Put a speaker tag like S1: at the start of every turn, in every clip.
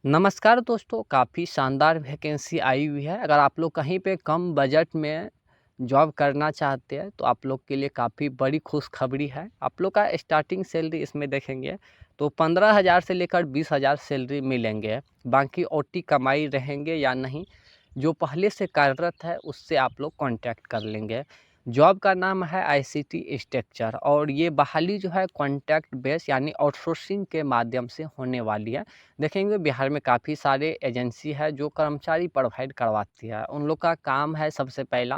S1: नमस्कार दोस्तों, काफ़ी शानदार वैकेंसी आई हुई है। अगर आप लोग कहीं पे कम बजट में जॉब करना चाहते हैं तो आप लोग के लिए काफ़ी बड़ी खुशखबरी है। आप लोग का स्टार्टिंग सैलरी इसमें देखेंगे तो 15,000 से लेकर 20,000 सैलरी मिलेंगे। बाकी ओटी कमाई रहेंगे या नहीं, जो पहले से कार्यरत है उससे आप लोग कॉन्टैक्ट कर लेंगे। जॉब का नाम है आईसीटी स्ट्रक्चर और ये बहाली जो है कॉन्ट्रैक्ट बेस यानी आउटसोर्सिंग के माध्यम से होने वाली है। देखेंगे बिहार में काफ़ी सारे एजेंसी है जो कर्मचारी प्रोवाइड करवाती है। उन लोग का काम है सबसे पहला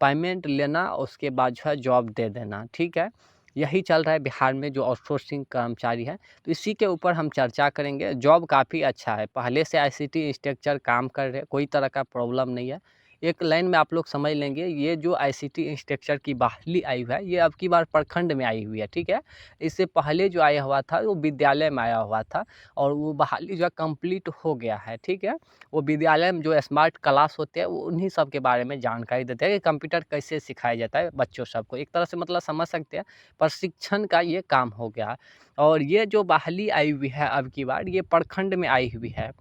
S1: पेमेंट लेना, उसके बाद जो है जॉब दे देना। ठीक है, यही चल रहा है बिहार में जो आउटसोर्सिंग कर्मचारी है। तो इसी के ऊपर हम चर्चा करेंगे। जॉब काफ़ी अच्छा है, पहले से आईसीटी स्ट्रक्चर काम कर रहे, कोई तरह का प्रॉब्लम नहीं है। एक लाइन में आप लोग समझ लेंगे, ये जो आईसीटी स्ट्रक्चर की बहाली आई हुई है ये अब की बार प्रखंड में आई हुई है। ठीक है, इससे पहले जो आया हुआ था वो विद्यालय में आया हुआ था और वो बहाली जो है कंप्लीट हो गया है। ठीक है, वो विद्यालय में जो स्मार्ट क्लास होते हैं वो उन्हीं सब के बारे में जानकारी देते हैं कि कंप्यूटर कैसे सिखाया जाता है बच्चों सबको। एक तरह से मतलब समझ सकते हैं, प्रशिक्षण का ये काम हो गया। और ये जो बहाली आई हुई है अब की बार ये प्रखंड में आई हुई है।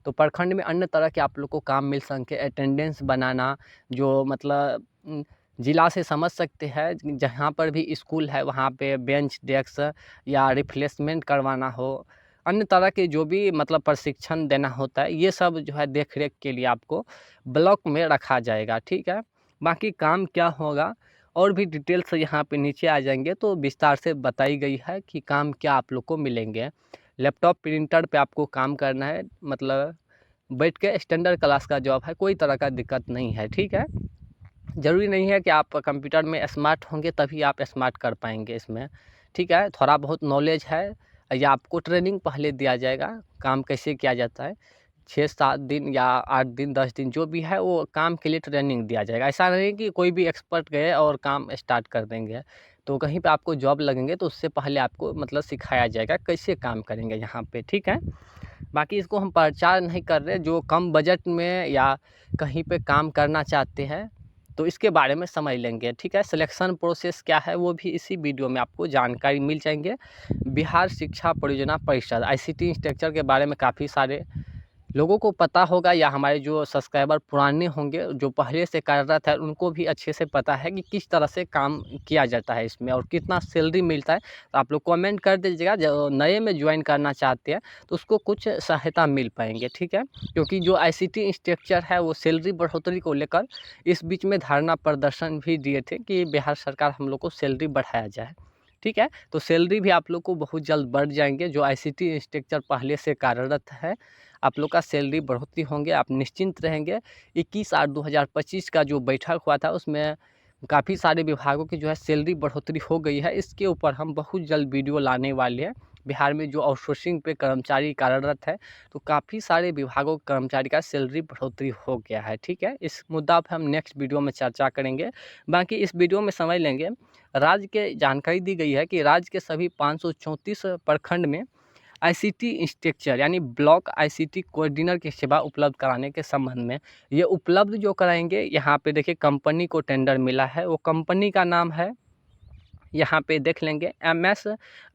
S1: तो प्रखंड में अन्य तरह के आप लोग को काम मिल सके, अटेंडेंस बनाना, जो मतलब जिला से समझ सकते हैं जहाँ पर भी स्कूल है वहाँ पे बेंच डेस्क या रिप्लेसमेंट करवाना हो, अन्य तरह के जो भी मतलब प्रशिक्षण देना होता है, ये सब जो है देख रेख के लिए आपको ब्लॉक में रखा जाएगा। ठीक है, बाकी काम क्या होगा और भी डिटेल्स यहाँ पे नीचे आ जाएंगे तो विस्तार से बताई गई है कि काम क्या आप लोग को मिलेंगे। लैपटॉप प्रिंटर पे आपको काम करना है, मतलब बैठ के स्टैंडर्ड क्लास का जॉब है, कोई तरह का दिक्कत नहीं है। ठीक है, ज़रूरी नहीं है कि आप कंप्यूटर में स्मार्ट होंगे तभी आप स्मार्ट कर पाएंगे इसमें। ठीक है, थोड़ा बहुत नॉलेज है या आपको ट्रेनिंग पहले दिया जाएगा काम कैसे किया जाता है। 6-7 दिन या 8 दिन 10 दिन जो भी है वो काम के लिए ट्रेनिंग दिया जाएगा। ऐसा नहीं कि कोई भी एक्सपर्ट गए और काम स्टार्ट कर देंगे। तो कहीं पे आपको जॉब लगेंगे तो उससे पहले आपको मतलब सिखाया जाएगा कैसे काम करेंगे यहाँ पे। ठीक है, बाकी इसको हम प्रचार नहीं कर रहे, जो कम बजट में या कहीं पे काम करना चाहते हैं तो इसके बारे में समझ लेंगे। ठीक है, सिलेक्शन प्रोसेस क्या है वो भी इसी वीडियो में आपको जानकारी मिल जाएंगे। बिहार शिक्षा परियोजना परिषद आईसीटी स्ट्रक्चर के बारे में काफ़ी सारे लोगों को पता होगा या हमारे जो सब्सक्राइबर पुराने होंगे जो पहले से कार्यरत है उनको भी अच्छे से पता है कि किस तरह से काम किया जाता है इसमें और कितना सैलरी मिलता है। तो आप लोग कमेंट कर दीजिएगा, जो नए में ज्वाइन करना चाहते हैं तो उसको कुछ सहायता मिल पाएंगे। ठीक है, क्योंकि जो आईसीटी स्ट्रक्चर है वो सैलरी बढ़ोतरी को लेकर इस बीच में धरना प्रदर्शन भी दिए थे कि बिहार सरकार हम लोग को सैलरी बढ़ाया जाए। ठीक है, तो सैलरी भी आप लोग को बहुत जल्द बढ़ जाएंगे। जो आईसीटी स्ट्रक्चर पहले से कार्यरत है आप लोग का सैलरी बढ़ोतरी होंगे, आप निश्चिंत रहेंगे। 21/8/2025 का जो बैठक हुआ था उसमें काफ़ी सारे विभागों की जो है सैलरी बढ़ोतरी हो गई है। इसके ऊपर हम बहुत जल्द वीडियो लाने वाले हैं। बिहार में जो आउटसोर्सिंग पे कर्मचारी कार्यरत है तो काफ़ी सारे विभागों के कर्मचारी का सैलरी बढ़ोतरी हो गया है। ठीक है, इस मुद्दा पर हम नेक्स्ट वीडियो में चर्चा करेंगे। बाकी इस वीडियो में समझ लेंगे, राज्य के जानकारी दी गई है कि राज्य के सभी 534 प्रखंड में आईसीटी स्ट्रक्चर यानी ब्लॉक आईसीटी कोऑर्डिनेटर की सेवा उपलब्ध कराने के संबंध में ये उपलब्ध जो कराएंगे, यहाँ पे देखिए कंपनी को टेंडर मिला है। वो कंपनी का नाम है, यहाँ पे देख लेंगे, MS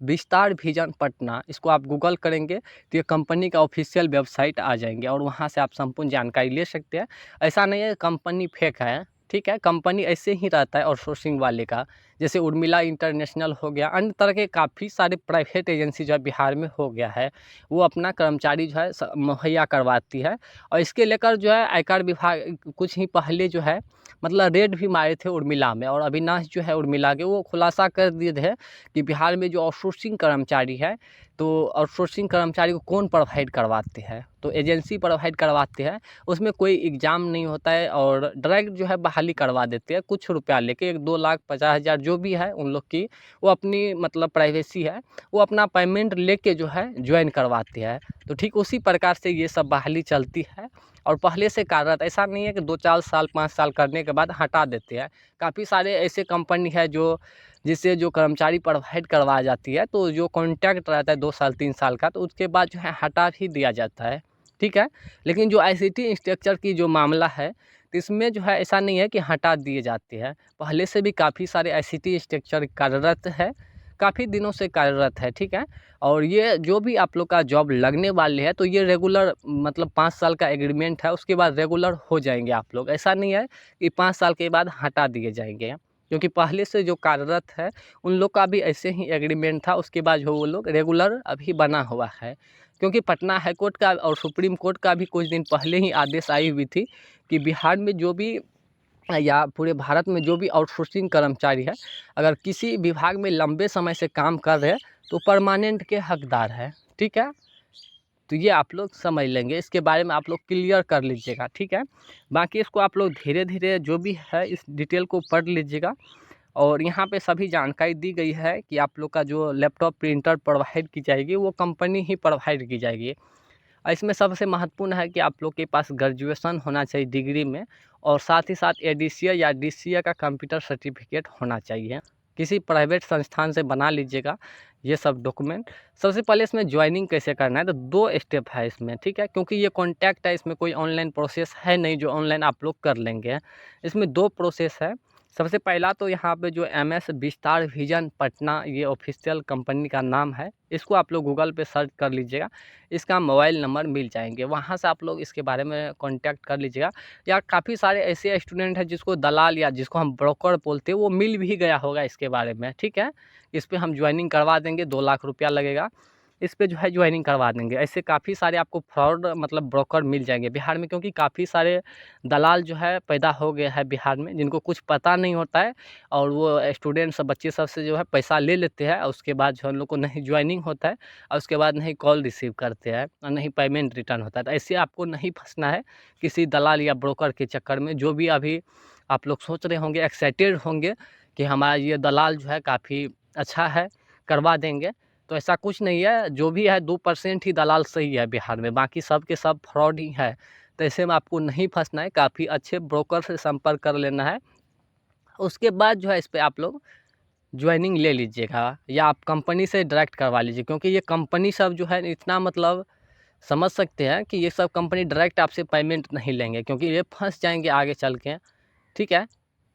S1: विस्तार विजन पटना। इसको आप गूगल करेंगे तो ये कंपनी का ऑफिशियल वेबसाइट आ जाएंगे और वहाँ से आप संपूर्ण जानकारी ले सकते हैं। ऐसा नहीं है कंपनी फेक है। ठीक है, कंपनी ऐसे ही रहता है आउटसोर्सिंग वाले का, जैसे उर्मिला इंटरनेशनल हो गया, अन्य तरह के काफ़ी सारे प्राइवेट एजेंसी जो है बिहार में हो गया है, वो अपना कर्मचारी जो है मुहैया करवाती है। और इसके लेकर जो है आयकर विभाग कुछ ही पहले जो है मतलब रेड भी मारे थे उर्मिला में, और अविनाश जो है उर्मिला के वो खुलासा कर दिए थे कि बिहार में जो आउटसोर्सिंग कर्मचारी है तो आउटसोर्सिंग कर्मचारी को कौन प्रोवाइड करवाते हैं, तो एजेंसी प्रोवाइड करवाते हैं। उसमें कोई एग्ज़ाम नहीं होता है और डायरेक्ट जो है बहाली करवा देते हैं कुछ रुपया लेके, 1-2,50,000 जो भी है उन लोग की, वो अपनी मतलब प्राइवेसी है, वो अपना पेमेंट लेके जो है ज्वाइन करवाते हैं। तो ठीक उसी प्रकार से ये सब बहाली चलती है और पहले से कार्यरत, ऐसा नहीं है कि 2-4 साल 5 साल करने के बाद हटा देते हैं। काफ़ी सारे ऐसे कंपनी है जो जिससे जो कर्मचारी प्रोवाइड करवाया जाती है तो जो कॉन्ट्रैक्ट रहता है 2 साल 3 साल का, तो उसके बाद जो है हटा भी दिया जाता है। ठीक है, लेकिन जो आईसीटी स्ट्रक्चर की जो मामला है तो इसमें जो है ऐसा नहीं है कि हटा दिए जाते हैं, पहले से भी काफ़ी सारे आईसीटी स्ट्रक्चर कार्यरत है। काफ़ी दिनों से कार्यरत है, ठीक है। और ये जो भी आप लोग का जॉब लगने वाले है तो ये रेगुलर मतलब 5 साल का एग्रीमेंट है, उसके बाद रेगुलर हो जाएंगे आप लोग। ऐसा नहीं है कि 5 साल के बाद हटा दिए जाएंगे, क्योंकि पहले से जो कार्यरत है उन लोग का भी ऐसे ही एग्रीमेंट था, उसके बाद जो वो लोग रेगुलर अभी बना हुआ है। क्योंकि पटना हाई कोर्ट का और सुप्रीम कोर्ट का भी कुछ दिन पहले ही आदेश आई हुई थी कि बिहार में जो भी या पूरे भारत में जो भी आउटसोर्सिंग कर्मचारी है, अगर किसी विभाग में लंबे समय से काम कर रहे हैं तो परमानेंट के हकदार है, ठीक है। तो ये आप लोग समझ लेंगे, इसके बारे में आप लोग क्लियर कर लीजिएगा, ठीक है। बाकी इसको आप लोग धीरे धीरे जो भी है इस डिटेल को पढ़ लीजिएगा। और यहाँ पे सभी जानकारी दी गई है कि आप लोग का जो लैपटॉप प्रिंटर प्रोवाइड की जाएगी वो कंपनी ही प्रोवाइड की जाएगी। इसमें सबसे महत्वपूर्ण है कि आप लोग के पास ग्रेजुएशन होना चाहिए डिग्री में, और साथ ही साथ एडीसीए या डीसीए का कंप्यूटर सर्टिफिकेट होना चाहिए। किसी प्राइवेट संस्थान से बना लीजिएगा ये सब डॉक्यूमेंट। सबसे पहले इसमें ज्वाइनिंग कैसे करना है, तो 2 स्टेप है इसमें, ठीक है। क्योंकि ये कॉन्टैक्ट है, इसमें कोई ऑनलाइन प्रोसेस है नहीं जो ऑनलाइन आप लोग कर लेंगे। इसमें 2 प्रोसेस है। सबसे पहला तो यहाँ पे जो एमएस विस्तार विजन पटना ये ऑफिशियल कंपनी का नाम है, इसको आप लोग गूगल पे सर्च कर लीजिएगा, इसका मोबाइल नंबर मिल जाएंगे, वहाँ से आप लोग इसके बारे में कांटेक्ट कर लीजिएगा। या काफ़ी सारे ऐसे स्टूडेंट हैं जिसको दलाल या जिसको हम ब्रोकर बोलते हैं वो मिल भी गया होगा इसके बारे में, ठीक है। इस पर हम ज्वाइनिंग करवा देंगे, 2 लाख रुपया लगेगा, इस पे जो है ज्वाइनिंग करवा देंगे। ऐसे काफ़ी सारे आपको फ्रॉड मतलब ब्रोकर मिल जाएंगे बिहार में, क्योंकि काफ़ी सारे दलाल जो है पैदा हो गए हैं बिहार में, जिनको कुछ पता नहीं होता है और वो स्टूडेंट सब बच्चे सब से जो है पैसा ले लेते हैं, और उसके बाद जो उन लोग को नहीं ज्वाइनिंग होता है और उसके बाद नहीं कॉल रिसीव करते हैं और नहीं पेमेंट रिटर्न होता है। तो ऐसे आपको नहीं फंसना है किसी दलाल या ब्रोकर के चक्कर में। जो भी अभी आप लोग सोच रहे होंगे, एक्साइटेड होंगे कि हमारा ये दलाल जो है काफ़ी अच्छा है, करवा देंगे, तो ऐसा कुछ नहीं है। जो भी है 2% ही दलाल सही है बिहार में, बाकी सब के सब फ्रॉड ही है। तो ऐसे में आपको नहीं फंसना है, काफ़ी अच्छे ब्रोकर से संपर्क कर लेना है। उसके बाद जो है इस पर आप लोग ज्वाइनिंग ले लीजिएगा, या आप कंपनी से डायरेक्ट करवा लीजिए, क्योंकि ये कंपनी सब जो है इतना मतलब समझ सकते हैं कि ये सब कंपनी डायरेक्ट आपसे पेमेंट नहीं लेंगे, क्योंकि ये फंस जाएंगे आगे चल के, ठीक है।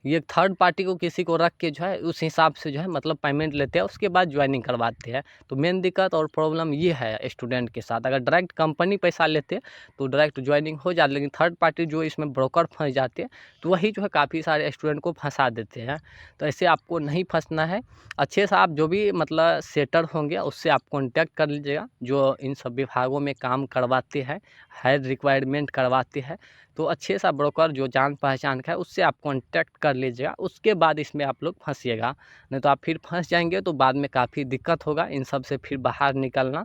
S1: ये थर्ड पार्टी को किसी को रख के जो है उस हिसाब से जो है मतलब पेमेंट लेते हैं, उसके बाद ज्वाइनिंग करवाते हैं। तो मेन दिक्कत और प्रॉब्लम ये है स्टूडेंट के साथ। अगर डायरेक्ट कंपनी पैसा लेते तो डायरेक्ट ज्वाइनिंग हो जाती, लेकिन थर्ड पार्टी जो इसमें ब्रोकर फंस जाते हैं तो वही जो है काफ़ी सारे स्टूडेंट को फंसा देते हैं। तो ऐसे आपको नहीं फंसना है। अच्छे से आप जो भी मतलब सेटर होंगे उससे आप कॉन्टैक्ट कर लीजिएगा, जो इन सब विभागों में काम करवाते हैं, हायर रिक्वायरमेंट करवाते हैं। तो अच्छे सा ब्रोकर जो जान पहचान का है उससे आप कांटेक्ट कर लीजिएगा, उसके बाद इसमें आप लोग फंसिएगा। नहीं तो आप फिर फंस जाएंगे तो बाद में काफ़ी दिक्कत होगा इन सब से फिर बाहर निकलना।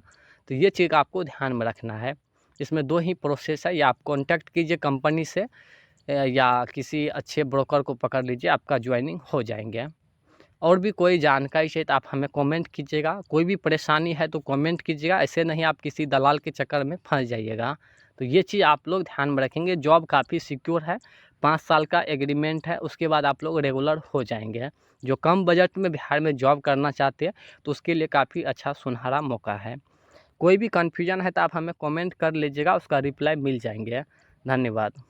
S1: तो ये चीज़ आपको ध्यान में रखना है। इसमें 2 ही प्रोसेस है, या आप कांटेक्ट कीजिए कंपनी से या किसी अच्छे ब्रोकर को पकड़ लीजिए, आपका ज्वाइनिंग हो जाएंगे। और भी कोई जानकारी चाहिए तो आप हमें कमेंट कीजिएगा, कोई भी परेशानी है तो कमेंट कीजिएगा, ऐसे नहीं आप किसी दलाल के चक्कर में फंस जाइएगा। तो ये चीज़ आप लोग ध्यान में रखेंगे। जॉब काफ़ी सिक्योर है, 5 साल का एग्रीमेंट है, उसके बाद आप लोग रेगुलर हो जाएंगे। जो कम बजट में बिहार में जॉब करना चाहते हैं तो उसके लिए काफ़ी अच्छा सुनहरा मौका है। कोई भी कन्फ्यूजन है तो आप हमें कमेंट कर लीजिएगा, उसका रिप्लाई मिल जाएंगे। धन्यवाद।